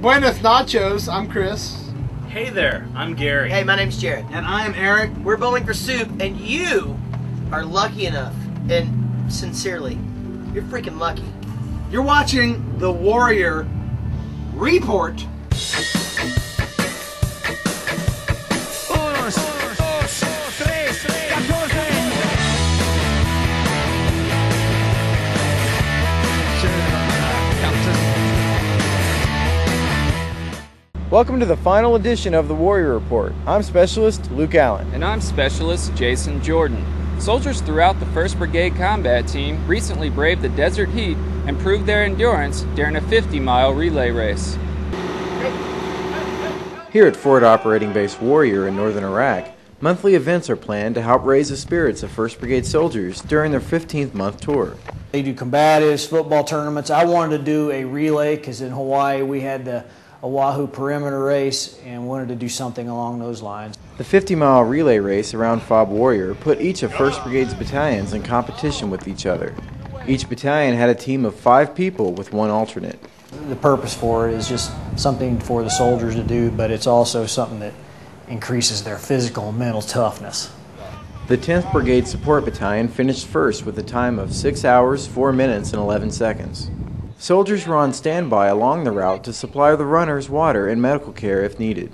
Buenos nachos, I'm Chris. Hey there, I'm Gary. Hey, my name's Jared. And I am Eric. We're Bowling for Soup, and you are lucky enough, and sincerely, you're freaking lucky. You're watching the Warrior Report. Welcome to the final edition of the Warrior Report. I'm Specialist Luke Allen. And I'm Specialist Jason Jordan. Soldiers throughout the 1st Brigade Combat Team recently braved the desert heat and proved their endurance during a 50-mile relay race. Here at Forward Operating Base Warrior in northern Iraq, monthly events are planned to help raise the spirits of 1st Brigade soldiers during their 15th month tour. They do combatives, football tournaments. I wanted to do a relay because in Hawaii we had the Oahu perimeter race and wanted to do something along those lines. The 50-mile relay race around FOB Warrior put each of 1st Brigade's battalions in competition with each other. Each battalion had a team of 5 people with 1 alternate. The purpose for it is just something for the soldiers to do, but it's also something that increases their physical and mental toughness. The 10th Brigade Support Battalion finished first with a time of 6 hours, 4 minutes, and 11 seconds. Soldiers were on standby along the route to supply the runners water and medical care if needed.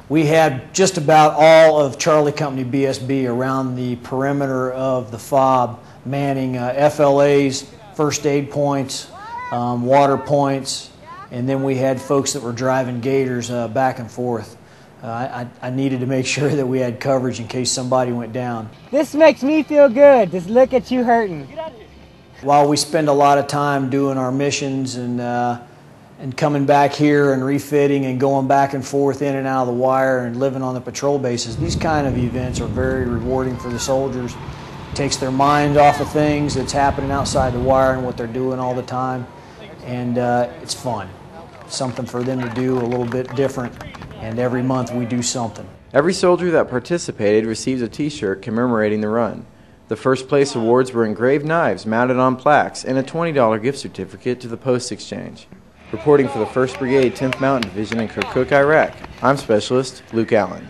We had just about all of Charlie Company BSB around the perimeter of the FOB, manning FLAs, first aid points, water points, and then we had folks that were driving gators back and forth. I needed to make sure that we had coverage in case somebody went down. This makes me feel good. Just look at you hurting. While we spend a lot of time doing our missions and coming back here and refitting and going back and forth in and out of the wire and living on the patrol bases, these kind of events are very rewarding for the soldiers. It takes their mind off of things that's happening outside the wire and what they're doing all the time, and it's fun. It's something for them to do a little bit different, and every month we do something. Every soldier that participated received a t-shirt commemorating the run. The first place awards were engraved knives mounted on plaques and a $20 gift certificate to the Post Exchange. Reporting for the 1st Brigade, 10th Mountain Division in Kirkuk, Iraq, I'm Specialist Luke Allen.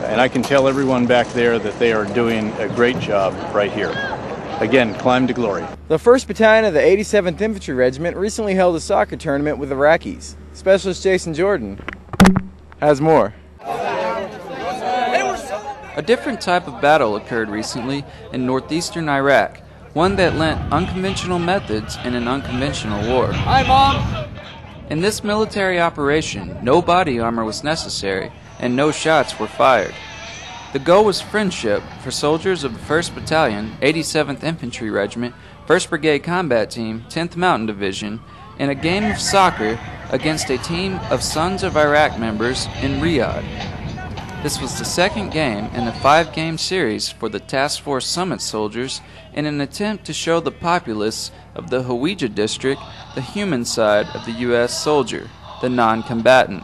And I can tell everyone back there that they are doing a great job right here. Again, climb to glory. The 1st Battalion of the 87th Infantry Regiment recently held a soccer tournament with Iraqis. Specialist Jason Jordan has more. A different type of battle occurred recently in northeastern Iraq, one that lent unconventional methods in an unconventional war. Hi, Mom! In this military operation, no body armor was necessary and no shots were fired. The goal was friendship for soldiers of the 1st Battalion, 87th Infantry Regiment, 1st Brigade Combat Team, 10th Mountain Division, in a game of soccer against a team of Sons of Iraq members in Riyadh. This was the 2nd game in a 5-game series for the Task Force Summit soldiers in an attempt to show the populace of the Hawija district the human side of the U.S. soldier, the non-combatant.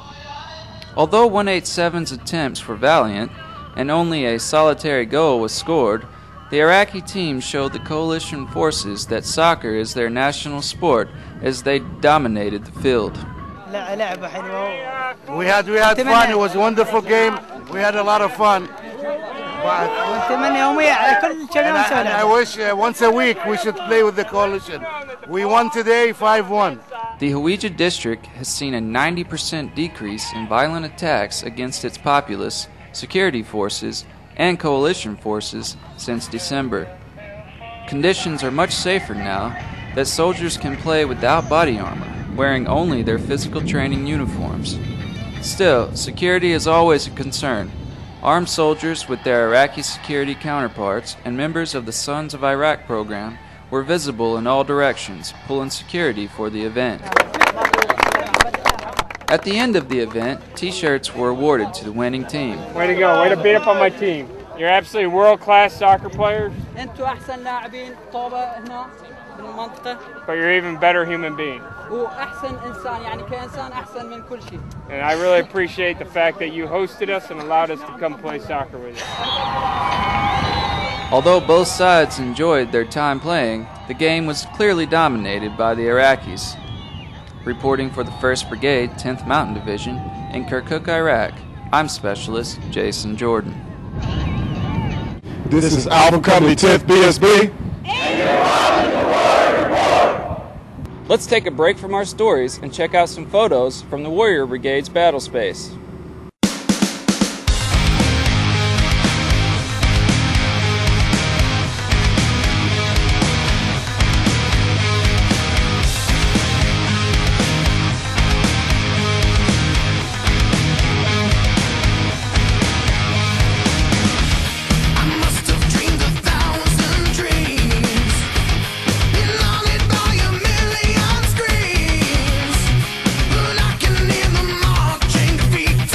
Although 187's attempts were valiant and only a solitary goal was scored, the Iraqi team showed the coalition forces that soccer is their national sport as they dominated the field. We had fun. It was a wonderful game. We had a lot of fun. And I wish once a week we should play with the coalition. We won today 5-1. The Hawija district has seen a 90% decrease in violent attacks against its populace, security forces, and coalition forces since December. Conditions are much safer now that soldiers can play without body armor, wearing only their physical training uniforms. Still, security is always a concern. Armed soldiers with their Iraqi security counterparts and members of the Sons of Iraq program were visible in all directions, pulling security for the event. At the end of the event, t-shirts were awarded to the winning team. Way to go. Way to beat up on my team. You're absolutely world-class soccer players. But you're even better human being. And I really appreciate the fact that you hosted us and allowed us to come play soccer with you. Although both sides enjoyed their time playing, the game was clearly dominated by the Iraqis. reporting for the 1st Brigade, 10th Mountain Division, in Kirkuk, Iraq. I'm Specialist Jason Jordan. This is Alpha Company 10th BSB. Let's take a break from our stories and check out some photos from the Warrior Brigade's battle space. Feet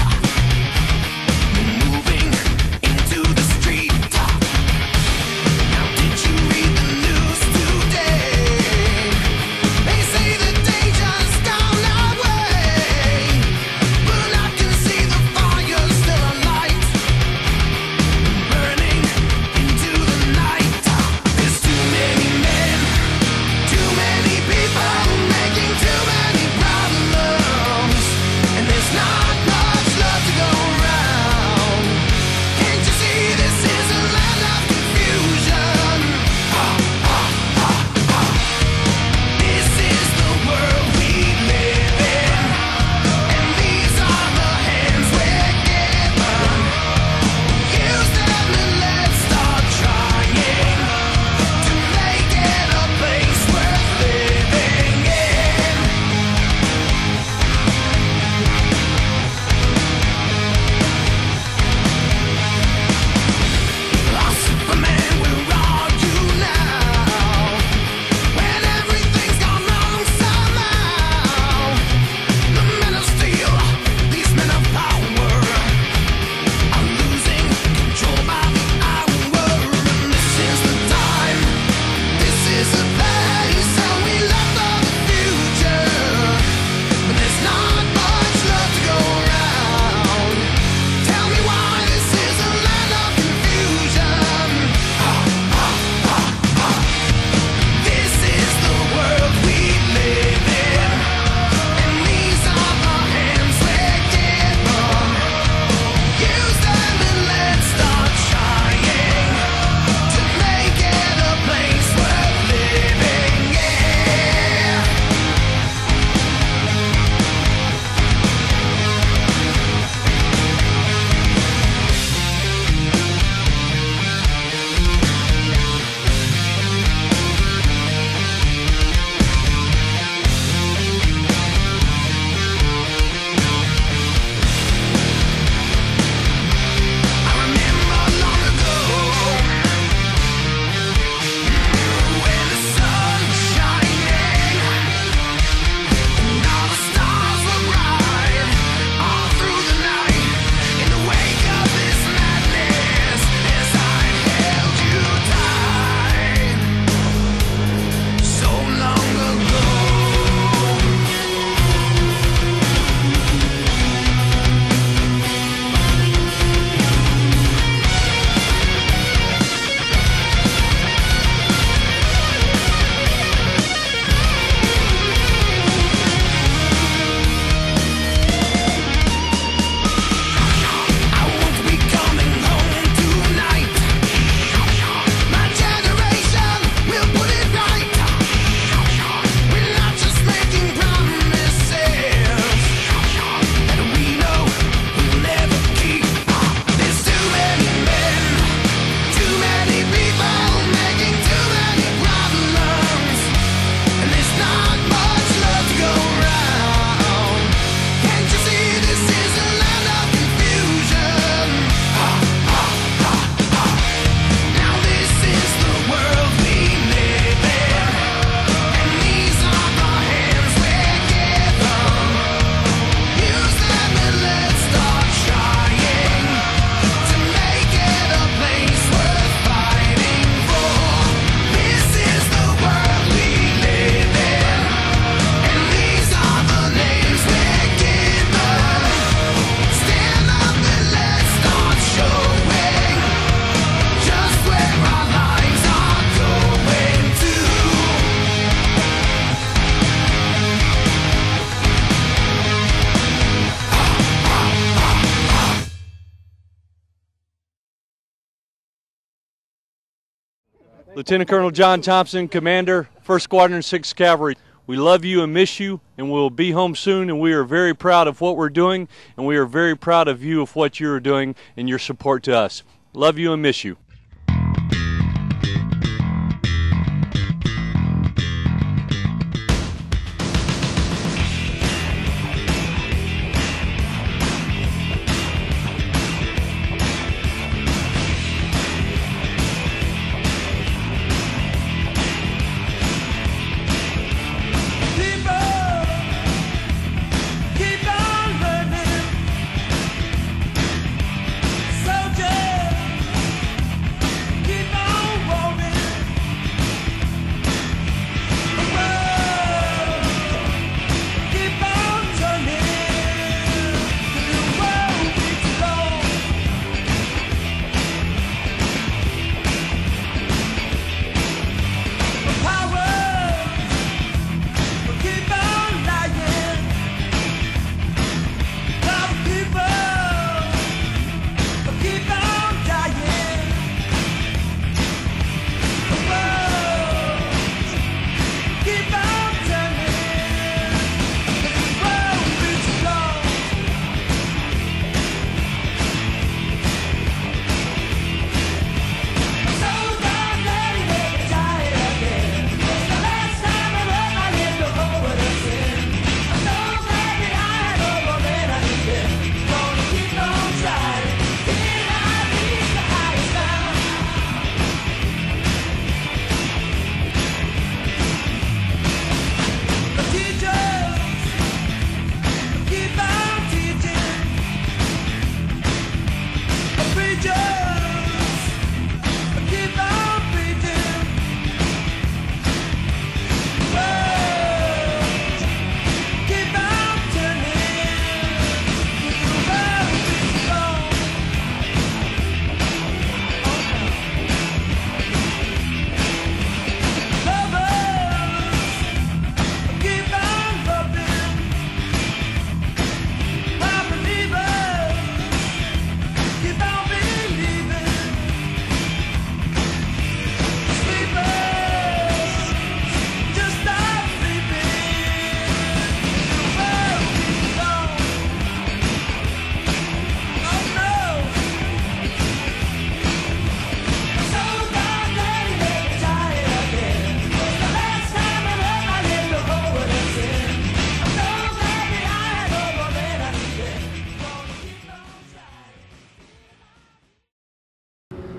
Lieutenant Colonel John Thompson, Commander, 1st Squadron, 6th Cavalry. We love you and miss you, and we'll be home soon, and we are very proud of what we're doing, and we are very proud of you of what you're doing and your support to us. Love you and miss you.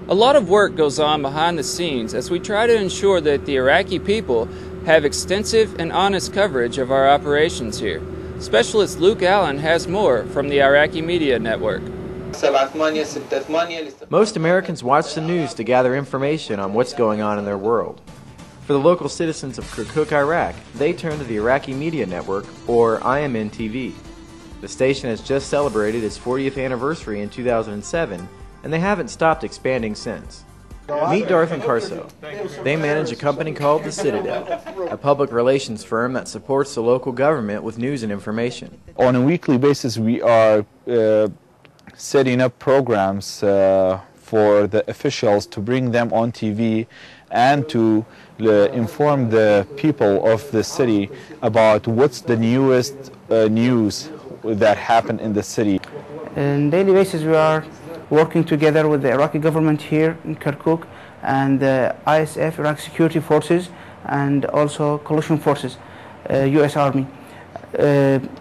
A lot of work goes on behind the scenes as we try to ensure that the Iraqi people have extensive and honest coverage of our operations here. Specialist Luke Allen has more from the Iraqi Media Network. Most Americans watch the news to gather information on what's going on in their world. For the local citizens of Kirkuk, Iraq, they turn to the Iraqi Media Network, or IMN TV. The station has just celebrated its 40th anniversary in 2007, and they haven't stopped expanding since. Meet Darth and Carso. They manage a company called The Citadel, a public relations firm that supports the local government with news and information. On a weekly basis, we are setting up programs for the officials to bring them on TV and to inform the people of the city about what's the newest news that happened in the city. On a daily basis, we are working together with the Iraqi government here in Kirkuk and the ISF, Iraq Security Forces, and also coalition forces, U.S. Army.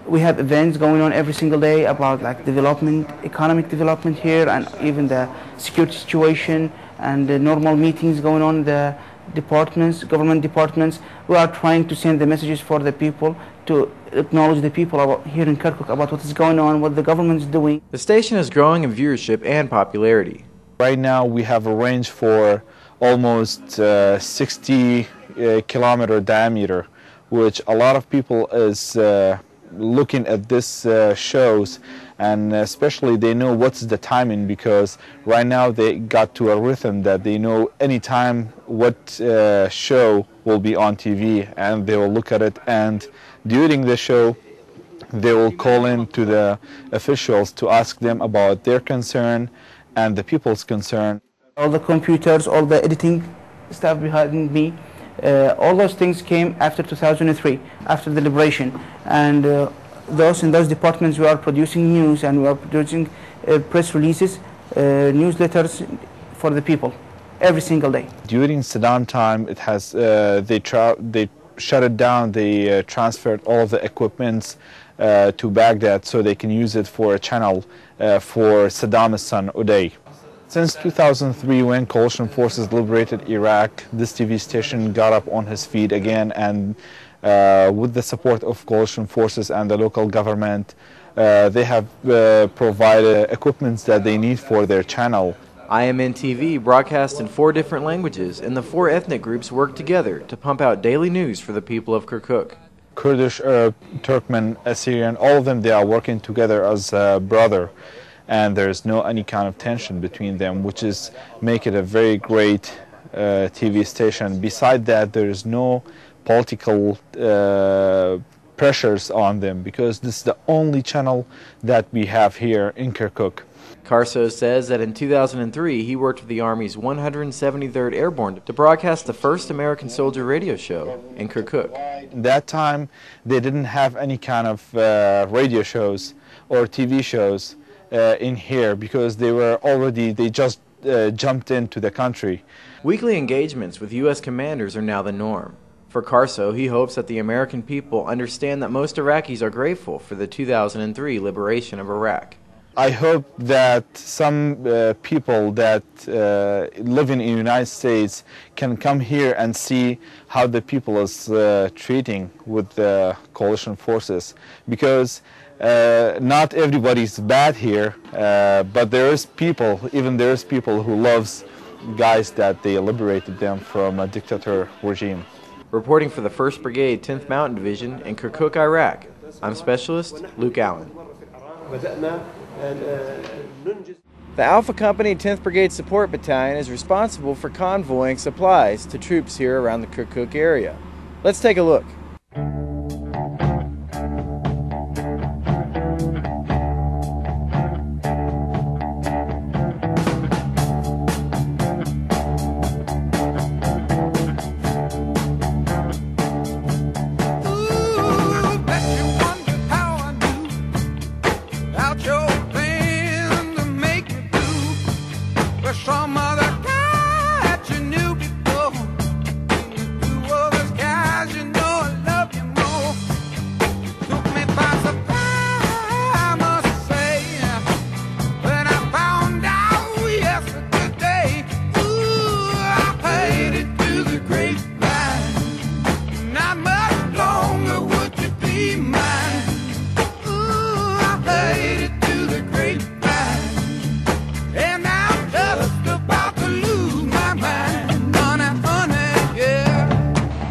We have events going on every single day about like development, economic development here, and even the security situation, and the normal meetings going on in the departments, government departments. We are trying to send the messages for the people, to acknowledge the people about, here in Kirkuk, about what is going on, what the government is doing. The station is growing in viewership and popularity. Right now we have a range for almost 60 kilometer diameter, which a lot of people is looking at this shows, and especially they know what's the timing, because right now they got to a rhythm that they know anytime what show will be on TV, and they will look at it, and during the show they will call in to the officials to ask them about their concern and the people's concern. All the computers, all the editing staff behind me. All those things came after 2003, after the liberation, and in those departments we are producing news, and we are producing press releases, newsletters for the people every single day. During Saddam time, it has they shut it down. They transferred all of the equipments to Baghdad so they can use it for a channel for Saddam's son Uday. Since 2003, when coalition forces liberated Iraq, this TV station got up on his feet again, and with the support of coalition forces and the local government, they have provided equipments that they need for their channel. IMN TV broadcasts in 4 different languages, and the 4 ethnic groups work together to pump out daily news for the people of Kirkuk. Kurdish, Arab, Turkmen, Assyrian, all of them, they are working together as a brother, and there's no any kind of tension between them, which is make it a very great TV station. Beside that, there is no political pressures on them, because this is the only channel that we have here in Kirkuk. Carso says that in 2003 he worked with the Army's 173rd Airborne to broadcast the first American soldier radio show in Kirkuk. At that time, they didn't have any kind of radio shows or TV shows in here, because they just jumped into the country. Weekly engagements with U.S. commanders are now the norm. For Carso, he hopes that the American people understand that most Iraqis are grateful for the 2003 liberation of Iraq. I hope that some people that live in the United States can come here and see how the people is treating with the coalition forces, because not everybody's bad here, but there is people who loves guys that they liberated them from a dictator regime. Reporting for the 1st Brigade, 10th Mountain Division in Kirkuk, Iraq, I'm Specialist Luke Allen. The Alpha Company 10th Brigade Support Battalion is responsible for convoying supplies to troops here around the Kirkuk area. Let's take a look.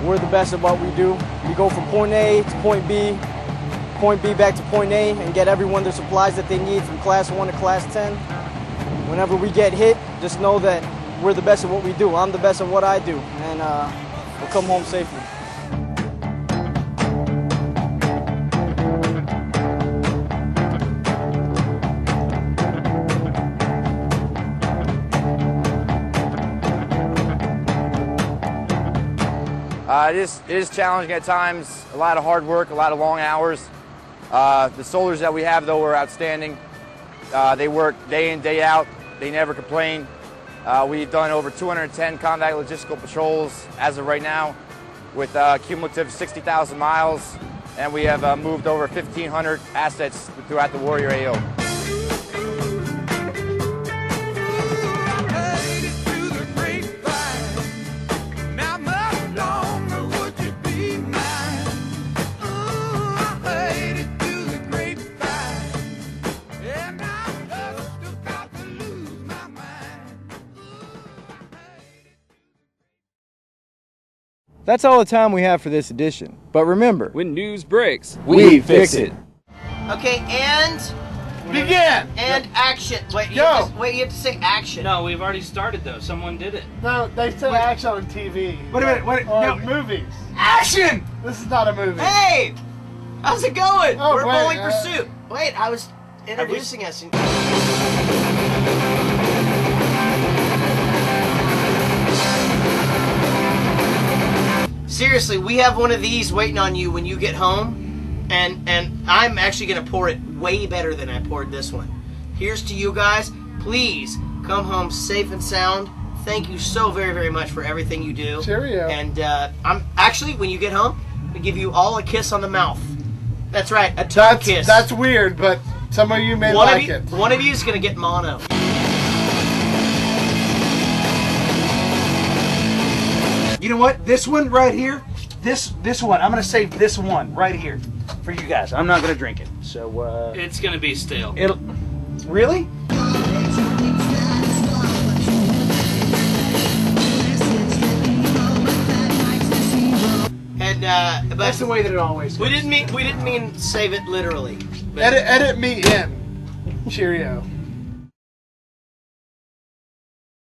We're the best at what we do. We go from point A to point B back to point A, and get everyone the supplies that they need from class 1 to class 10. Whenever we get hit, just know that we're the best at what we do. I'm the best at what I do, and we'll come home safely. It is challenging at times, a lot of hard work, a lot of long hours. The soldiers that we have, though, are outstanding. They work day in, day out. They never complain. We've done over 210 combat logistical patrols as of right now, with cumulative 60,000 miles, and we have moved over 1,500 assets throughout the Warrior AO. That's all the time we have for this edition. But remember, when news breaks, we fix it. Okay, and begin. And action. Wait, you have to say action. No, we've already started though. Someone did it. No, they said action on TV. Wait a minute, or movies. Action! This is not a movie. Hey! How's it going? Oh, We're wait, Bowling Pursuit. Wait, I was introducing us. seriously, we have one of these waiting on you when you get home, and I'm actually gonna pour it way better than I poured this one. Here's to you guys. Please come home safe and sound. Thank you so very, very much for everything you do. Cheerio. And I'm actually, when you get home, I'm gonna give you all a kiss on the mouth. That's right, a tongue kiss. That's weird, but some of you may like it. One of you is gonna get mono. You know what? This one right here, this one, I'm gonna save this one right here for you guys. I'm not gonna drink it. So It's gonna be stale. it'll really? And but That's the way that it always we didn't mean save it literally. But Edit me in. Cheerio.